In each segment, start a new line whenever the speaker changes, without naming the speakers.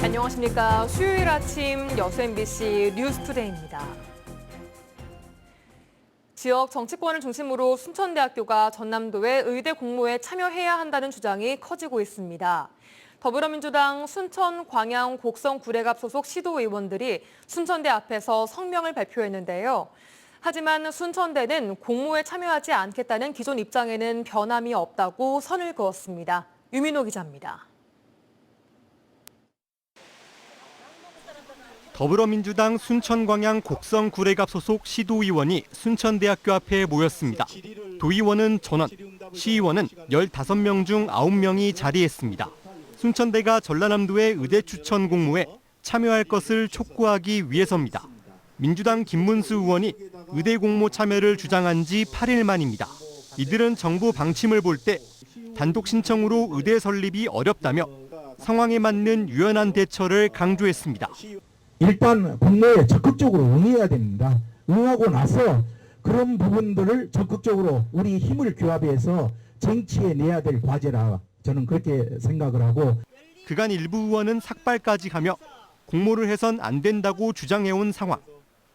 안녕하십니까. 수요일 아침 여수 MBC 뉴스투데이입니다. 지역 정치권을 중심으로 순천대학교가 전남도의 의대 공모에 참여해야 한다는 주장이 커지고 있습니다. 더불어민주당 순천, 광양, 곡성, 구례갑 소속 시도의원들이 순천대 앞에서 성명을 발표했는데요. 하지만 순천대는 공모에 참여하지 않겠다는 기존 입장에는 변함이 없다고 선을 그었습니다. 유민호 기자입니다.
더불어민주당 순천광양 곡성 구례갑 소속 시도의원이 순천대학교 앞에 모였습니다. 도의원은 전원, 시의원은 15명 중 9명이 자리했습니다. 순천대가 전라남도의 의대 추천 공모에 참여할 것을 촉구하기 위해서입니다. 민주당 김문수 의원이 의대 공모 참여를 주장한 지 8일 만입니다. 이들은 정부 방침을 볼 때 단독 신청으로 의대 설립이 어렵다며 상황에 맞는 유연한 대처를 강조했습니다.
일단 공모에 적극적으로 응해야 됩니다. 응하고 나서 그런 부분들을 적극적으로 우리 힘을 규합해서 쟁취해 내야 될 과제라 저는 그렇게 생각을 하고.
그간 일부 의원은 삭발까지 가며 공모를 해선 안 된다고 주장해온 상황.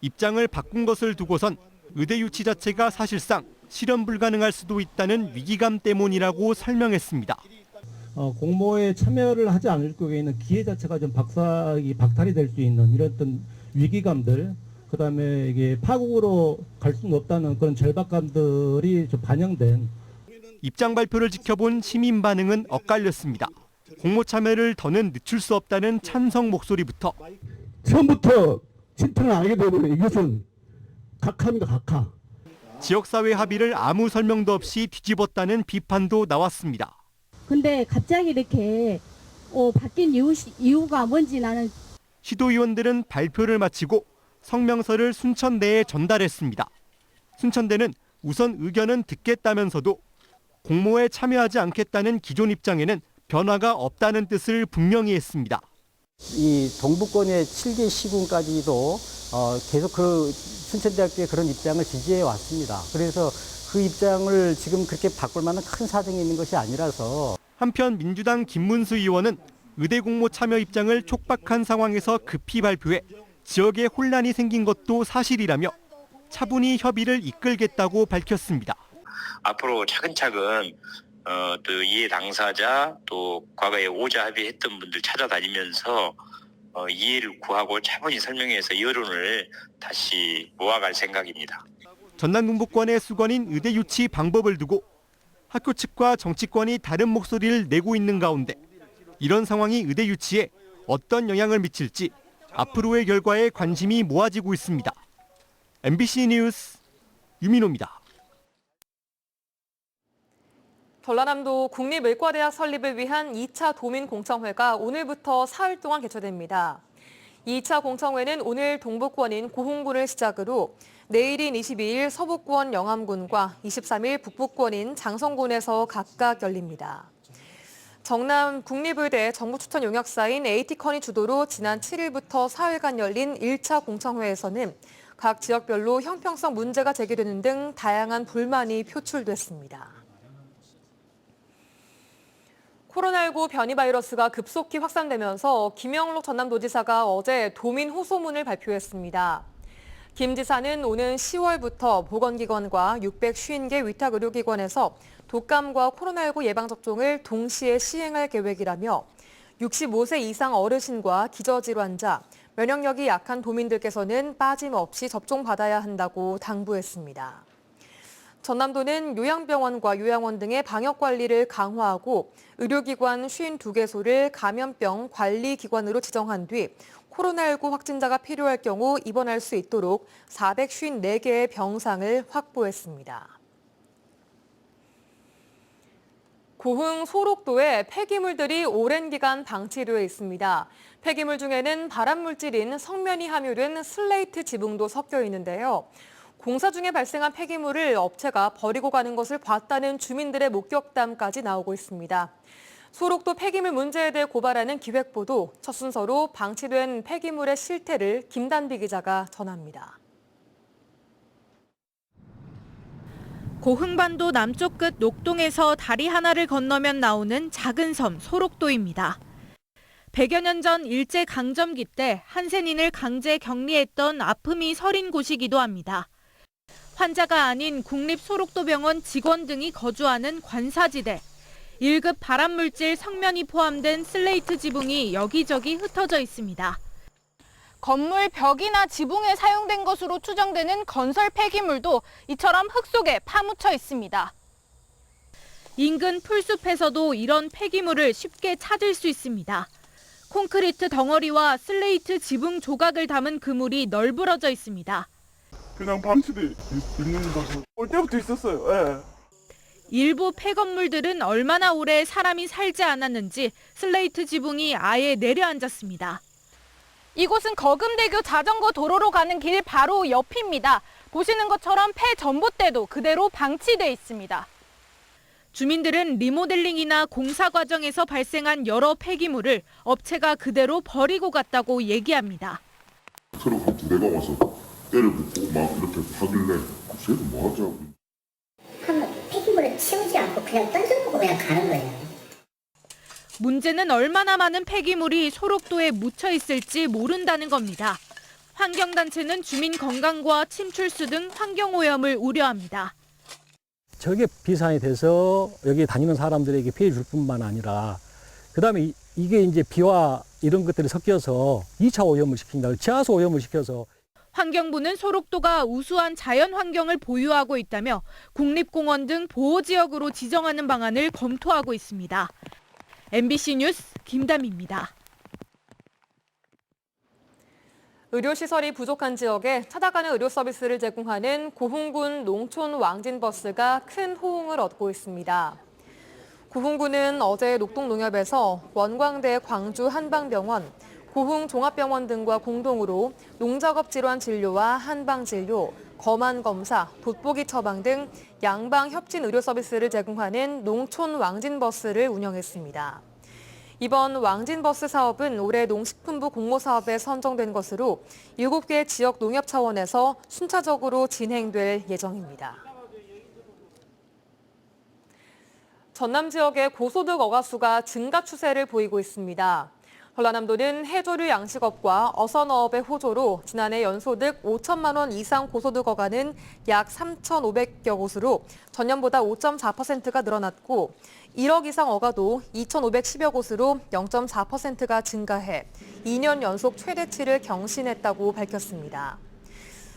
입장을 바꾼 것을 두고선 의대 유치 자체가 사실상 실현 불가능할 수도 있다는 위기감 때문이라고 설명했습니다.
공모에 참여를 하지 않을 경우에는 기회 자체가 좀 박탈이 될 수 있는 이런 어떤 위기감들, 그다음에 이게 파국으로 갈 수는 없다는 그런 절박감들이 좀 반영된.
입장 발표를 지켜본 시민 반응은 엇갈렸습니다. 공모 참여를 더는 늦출 수 없다는 찬성 목소리부터
처음부터 신청을 안 하게 되면 이것은 각하입니다, 각하.
지역사회 합의를 아무 설명도 없이 뒤집었다는 비판도 나왔습니다.
근데 갑자기 이렇게 바뀐 이유가 뭔지 나는.
시도의원들은 발표를 마치고 성명서를 순천대에 전달했습니다. 순천대는 우선 의견은 듣겠다면서도 공모에 참여하지 않겠다는 기존 입장에는 변화가 없다는 뜻을 분명히 했습니다.
이 동부권의 7개 시군까지도 계속 그 순천대학교의 그런 입장을 지지해 왔습니다. 그래서 그 입장을 지금 그렇게 바꿀 만한 큰 사정이 있는 것이 아니라서.
한편 민주당 김문수 의원은 의대 공모 참여 입장을 촉박한 상황에서 급히 발표해 지역에 혼란이 생긴 것도 사실이라며 차분히 협의를 이끌겠다고 밝혔습니다.
앞으로 차근차근 또 이해 당사자 또 과거에 오자 합의했던 분들 찾아다니면서 이해를 구하고 차분히 설명해서 여론을 다시 모아갈 생각입니다.
전남 동부권의 수건인 의대 유치 방법을 두고 학교 측과 정치권이 다른 목소리를 내고 있는 가운데 이런 상황이 의대 유치에 어떤 영향을 미칠지 앞으로의 결과에 관심이 모아지고 있습니다. MBC 뉴스 유민호입니다.
전라남도 국립의과대학 설립을 위한 2차 도민공청회가 오늘부터 사흘 동안 개최됩니다. 2차 공청회는 오늘 동부권인 고흥군을 시작으로 내일인 22일 서북권 영암군과 23일 북부권인 장성군에서 각각 열립니다. 정남 국립의대 정부추천 용역사인 AT커니 주도로 지난 7일부터 사흘간 열린 1차 공청회에서는 각 지역별로 형평성 문제가 제기되는 등 다양한 불만이 표출됐습니다. 코로나19 변이 바이러스가 급속히 확산되면서 김영록 전남도지사가 어제 도민 호소문을 발표했습니다. 김 지사는 오는 10월부터 보건기관과 650개 위탁의료기관에서 독감과 코로나19 예방접종을 동시에 시행할 계획이라며 65세 이상 어르신과 기저질환자, 면역력이 약한 도민들께서는 빠짐없이 접종받아야 한다고 당부했습니다. 전남도는 요양병원과 요양원 등의 방역관리를 강화하고 의료기관 52개소를 감염병 관리기관으로 지정한 뒤 코로나19 확진자가 필요할 경우 입원할 수 있도록 454개의 병상을 확보했습니다. 고흥 소록도에 폐기물들이 오랜 기간 방치되어 있습니다. 폐기물 중에는 발암물질인 성면이 함유된 슬레이트 지붕도 섞여 있는데요. 공사 중에 발생한 폐기물을 업체가 버리고 가는 것을 봤다는 주민들의 목격담까지 나오고 있습니다. 소록도 폐기물 문제에 대해 고발하는 기획보도 첫 순서로 방치된 폐기물의 실태를 김단비 기자가 전합니다.
고흥반도 남쪽 끝 녹동에서 다리 하나를 건너면 나오는 작은 섬 소록도입니다. 100여 년 전 일제강점기 때 한센인을 강제 격리했던 아픔이 서린 곳이기도 합니다. 환자가 아닌 국립소록도병원 직원 등이 거주하는 관사지대. 1급 발암물질 성면이 포함된 슬레이트 지붕이 여기저기 흩어져 있습니다.
건물 벽이나 지붕에 사용된 것으로 추정되는 건설 폐기물도 이처럼 흙 속에 파묻혀 있습니다.
인근 풀숲에서도 이런 폐기물을 쉽게 찾을 수 있습니다. 콘크리트 덩어리와 슬레이트 지붕 조각을 담은 그물이 널브러져 있습니다.
그냥 방치돼 있는 거죠. 올 때부터 있었어요. 예.
일부 폐건물들은 얼마나 오래 사람이 살지 않았는지 슬레이트 지붕이 아예 내려앉았습니다.
이곳은 거금대교 자전거 도로로 가는 길 바로 옆입니다. 보시는 것처럼 폐전봇대도 그대로 방치돼 있습니다.
주민들은 리모델링이나 공사 과정에서 발생한 여러 폐기물을 업체가 그대로 버리고 갔다고 얘기합니다.
트럭 한 2대가 와서 때를 붙고 막 이렇게 하길래 쟤도 뭐 하자고.
그럼 폐기물을 치우지 않고 그냥 던져놓고 그냥 가는 거예요.
문제는 얼마나 많은 폐기물이 소록도에 묻혀 있을지 모른다는 겁니다. 환경단체는 주민 건강과 침출수 등 환경오염을 우려합니다.
저게 비산이 돼서 여기 다니는 사람들에게 피해 줄 뿐만 아니라 그다음에 이게 이제 비와 이런 것들이 섞여서 2차 오염을 시킨다. 지하수 오염을 시켜서
환경부는 소록도가 우수한 자연 환경을 보유하고 있다며 국립공원 등 보호지역으로 지정하는 방안을 검토하고 있습니다. MBC 뉴스 김담희입니다.
의료시설이 부족한 지역에 찾아가는 의료 서비스를 제공하는 고흥군 농촌 왕진버스가 큰 호응을 얻고 있습니다. 고흥군은 어제 녹동농협에서 원광대 광주 한방병원, 고흥종합병원 등과 공동으로 농작업 질환 진료와 한방진료, 검안검사, 돋보기 처방 등 양방 협진 의료 서비스를 제공하는 농촌 왕진버스를 운영했습니다. 이번 왕진버스 사업은 올해 농식품부 공모사업에 선정된 것으로 7개 지역 농협 차원에서 순차적으로 진행될 예정입니다. 전남 지역의 고소득 어가수가 증가 추세를 보이고 있습니다. 전라남도는 해조류 양식업과 어선어업의 호조로 지난해 연소득 5천만 원 이상 고소득 어가는 약 3,500여 곳으로 전년보다 5.4%가 늘어났고 1억 이상 어가도 2,510여 곳으로 0.4%가 증가해 2년 연속 최대치를 경신했다고 밝혔습니다.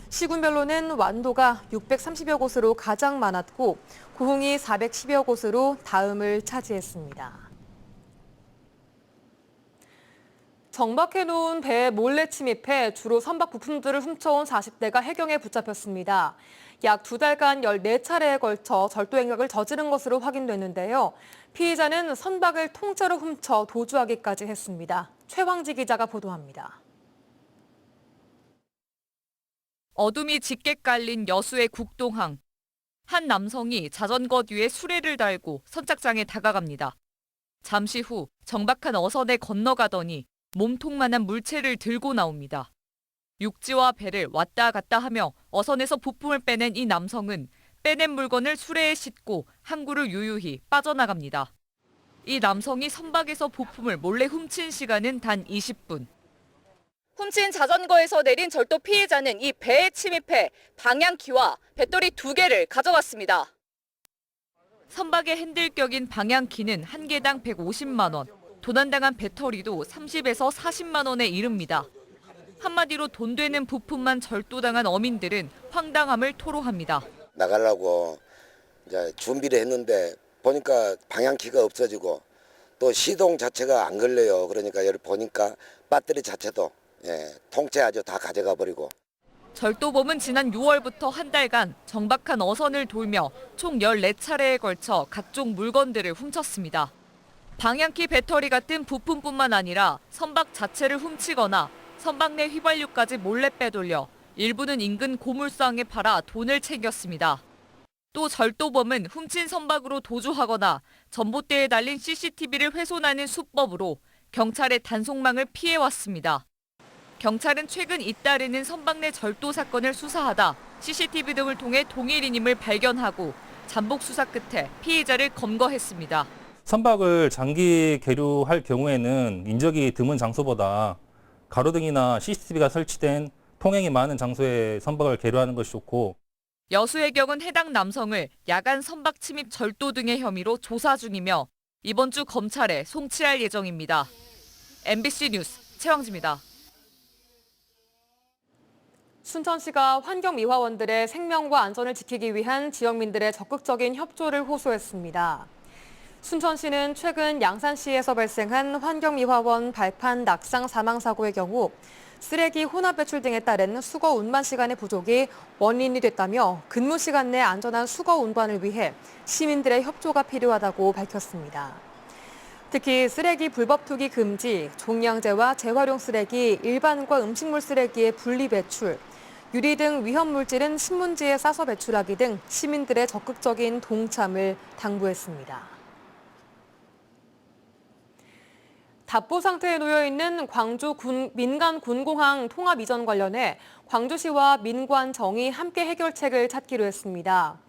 시군별로는 완도가 630여 곳으로 가장 많았고 고흥이 410여 곳으로 다음을 차지했습니다. 정박해놓은 배에 몰래 침입해 주로 선박 부품들을 훔쳐온 40대가 해경에 붙잡혔습니다. 약 2달간 14차례에 걸쳐 절도 행각을 저지른 것으로 확인됐는데요. 피의자는 선박을 통째로 훔쳐 도주하기까지 했습니다. 최황지 기자가 보도합니다.
어둠이 짙게 깔린 여수의 국동항. 한 남성이 자전거 뒤에 수레를 달고 선착장에 다가갑니다. 잠시 후 정박한 어선에 건너가더니 몸통만한 물체를 들고 나옵니다. 육지와 배를 왔다 갔다 하며 어선에서 부품을 빼낸 이 남성은 빼낸 물건을 수레에 싣고 항구를 유유히 빠져나갑니다. 이 남성이 선박에서 부품을 몰래 훔친 시간은 단 20분. 훔친 자전거에서 내린 절도 피해자는 이 배에 침입해 방향키와 배터리 2개를 가져갔습니다. 선박의 핸들격인 방향키는 한 개당 150만 원, 도난당한 배터리도 30에서 40만 원에 이릅니다. 한마디로 돈 되는 부품만 절도당한 어민들은 황당함을 토로합니다.
나가려고 이제 준비를 했는데 보니까 방향키가 없어지고 또 시동 자체가 안 걸려요. 그러니까 여기 보니까 배터리 자체도 통째 아주 다 가져가 버리고.
절도범은 지난 6월부터 한 달간 정박한 어선을 돌며 총 14차례에 걸쳐 각종 물건들을 훔쳤습니다. 방향키 배터리 같은 부품뿐만 아니라 선박 자체를 훔치거나 선박 내 휘발유까지 몰래 빼돌려 일부는 인근 고물상에 팔아 돈을 챙겼습니다. 또 절도범은 훔친 선박으로 도주하거나 전봇대에 달린 CCTV를 훼손하는 수법으로 경찰의 단속망을 피해왔습니다. 경찰은 최근 잇따르는 선박 내 절도 사건을 수사하다 CCTV 등을 통해 동일인임을 발견하고 잠복 수사 끝에 피해자를 검거했습니다.
선박을 장기 계류할 경우에는 인적이 드문 장소보다 가로등이나 CCTV가 설치된 통행이 많은 장소에 선박을 계류하는 것이 좋고,
여수해경은 해당 남성을 야간 선박 침입 절도 등의 혐의로 조사 중이며 이번 주 검찰에 송치할 예정입니다. MBC 뉴스 최왕지입니다.
순천시가 환경미화원들의 생명과 안전을 지키기 위한 지역민들의 적극적인 협조를 호소했습니다. 순천시는 최근 양산시에서 발생한 환경미화원 발판 낙상 사망 사고의 경우 쓰레기 혼합 배출 등에 따른 수거 운반 시간의 부족이 원인이 됐다며 근무 시간 내 안전한 수거 운반을 위해 시민들의 협조가 필요하다고 밝혔습니다. 특히 쓰레기 불법 투기 금지, 종량제와 재활용 쓰레기, 일반과 음식물 쓰레기의 분리 배출, 유리 등 위험물질은 신문지에 싸서 배출하기 등 시민들의 적극적인 동참을 당부했습니다. 답보 상태에 놓여 있는 광주 민간 군공항 통합 이전 관련해 광주시와 민관정이 함께 해결책을 찾기로 했습니다.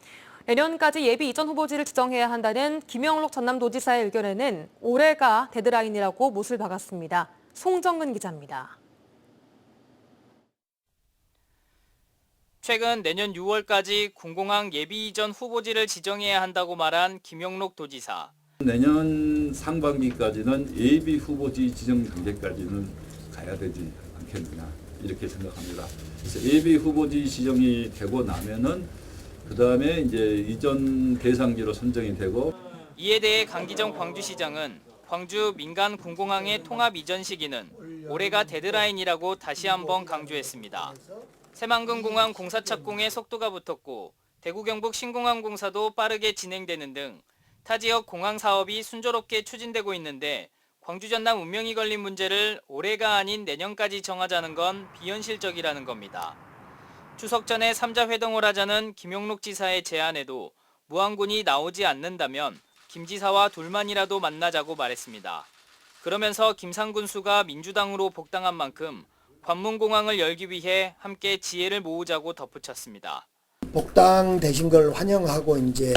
내년까지 예비 이전 후보지를 지정해야 한다는 김영록 전남도지사의 의견에는 올해가 데드라인이라고 못을 박았습니다. 송정근 기자입니다.
최근 내년 6월까지 군공항 예비 이전 후보지를 지정해야 한다고 말한 김영록 도지사.
내년 상반기까지는 예비 후보지 지정 단계까지는 가야 되지 않겠느냐 이렇게 생각합니다. 그래서 예비 후보지 지정이 되고 나면은 그 다음에 이제 이전 대상지로 선정이 되고.
이에 대해 강기정 광주시장은 광주 민간 군공항의 통합 이전 시기는 올해가 데드라인이라고 다시 한번 강조했습니다. 새만금공항 공사 착공에 속도가 붙었고 대구 경북 신공항 공사도 빠르게 진행되는 등 타 지역 공항 사업이 순조롭게 추진되고 있는데 광주 전남 운명이 걸린 문제를 올해가 아닌 내년까지 정하자는 건 비현실적이라는 겁니다. 추석 전에 3자 회동을 하자는 김용록 지사의 제안에도 무안군이 나오지 않는다면 김 지사와 둘만이라도 만나자고 말했습니다. 그러면서 김상군 수가 민주당으로 복당한 만큼 관문공항을 열기 위해 함께 지혜를 모으자고 덧붙였습니다.
복당되신 걸 환영하고 이제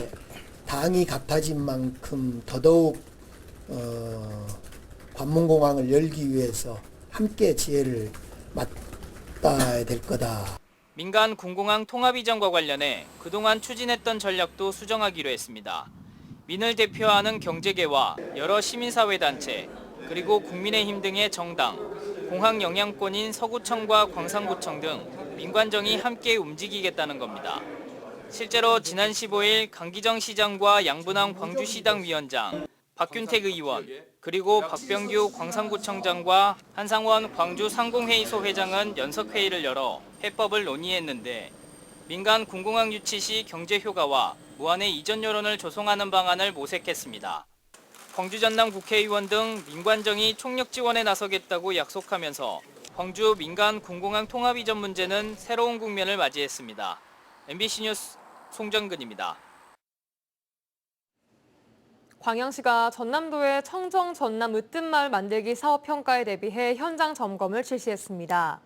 당이 같아진 만큼 더더욱 관문공항을 열기 위해서 함께 지혜를 맞닿아야 될 거다.
민간 군공항 통합 이전과 관련해 그동안 추진했던 전략도 수정하기로 했습니다. 민을 대표하는 경제계와 여러 시민사회단체 그리고 국민의힘 등의 정당, 공항 영향권인 서구청과 광산구청 등 민관정이 함께 움직이겠다는 겁니다. 실제로 지난 15일 강기정 시장과 양분항 광주시당 위원장, 박균택 의원, 그리고 박병규 광산구청장과 한상원 광주 상공회의소 회장은 연석회의를 열어 해법을 논의했는데 민간 군공항 유치 시 경제 효과와 무한의 이전 여론을 조성하는 방안을 모색했습니다. 광주 전남 국회의원 등 민관정이 총력 지원에 나서겠다고 약속하면서 광주 민간 군공항 통합 이전 문제는 새로운 국면을 맞이했습니다. MBC 뉴스 송정근입니다.
광양시가 전남도의 청정 전남 으뜸마을 만들기 사업 평가에 대비해 현장 점검을 실시했습니다.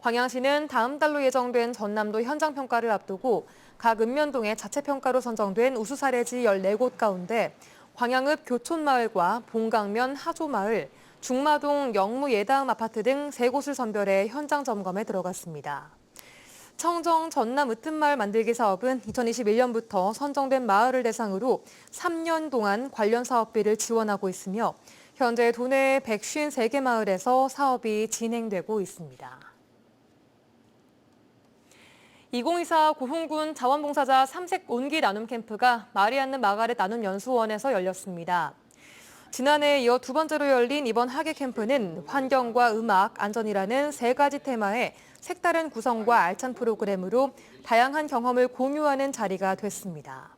광양시는 다음 달로 예정된 전남도 현장 평가를 앞두고 각 읍면동의 자체 평가로 선정된 우수 사례지 14곳 가운데 광양읍 교촌마을과 봉강면 하조마을, 중마동 영무 예다음 아파트 등 3곳을 선별해 현장 점검에 들어갔습니다. 청정 전남 으뜸마을 만들기 사업은 2021년부터 선정된 마을을 대상으로 3년 동안 관련 사업비를 지원하고 있으며 현재 도내 153개 마을에서 사업이 진행되고 있습니다. 2024 고흥군 자원봉사자 3색 온기 나눔 캠프가 마리안느 마가렛 나눔 연수원에서 열렸습니다. 지난해에 이어 두 번째로 열린 이번 학예 캠프는 환경과 음악, 안전이라는 3가지 테마의 색다른 구성과 알찬 프로그램으로 다양한 경험을 공유하는 자리가 됐습니다.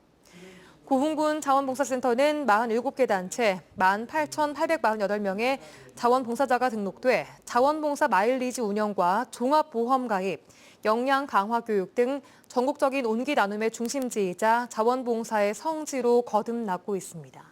고흥군 자원봉사센터는 47개 단체 18,848명의 자원봉사자가 등록돼 자원봉사 마일리지 운영과 종합보험 가입, 역량 강화 교육 등 전국적인 온기 나눔의 중심지이자 자원봉사의 성지로 거듭나고 있습니다.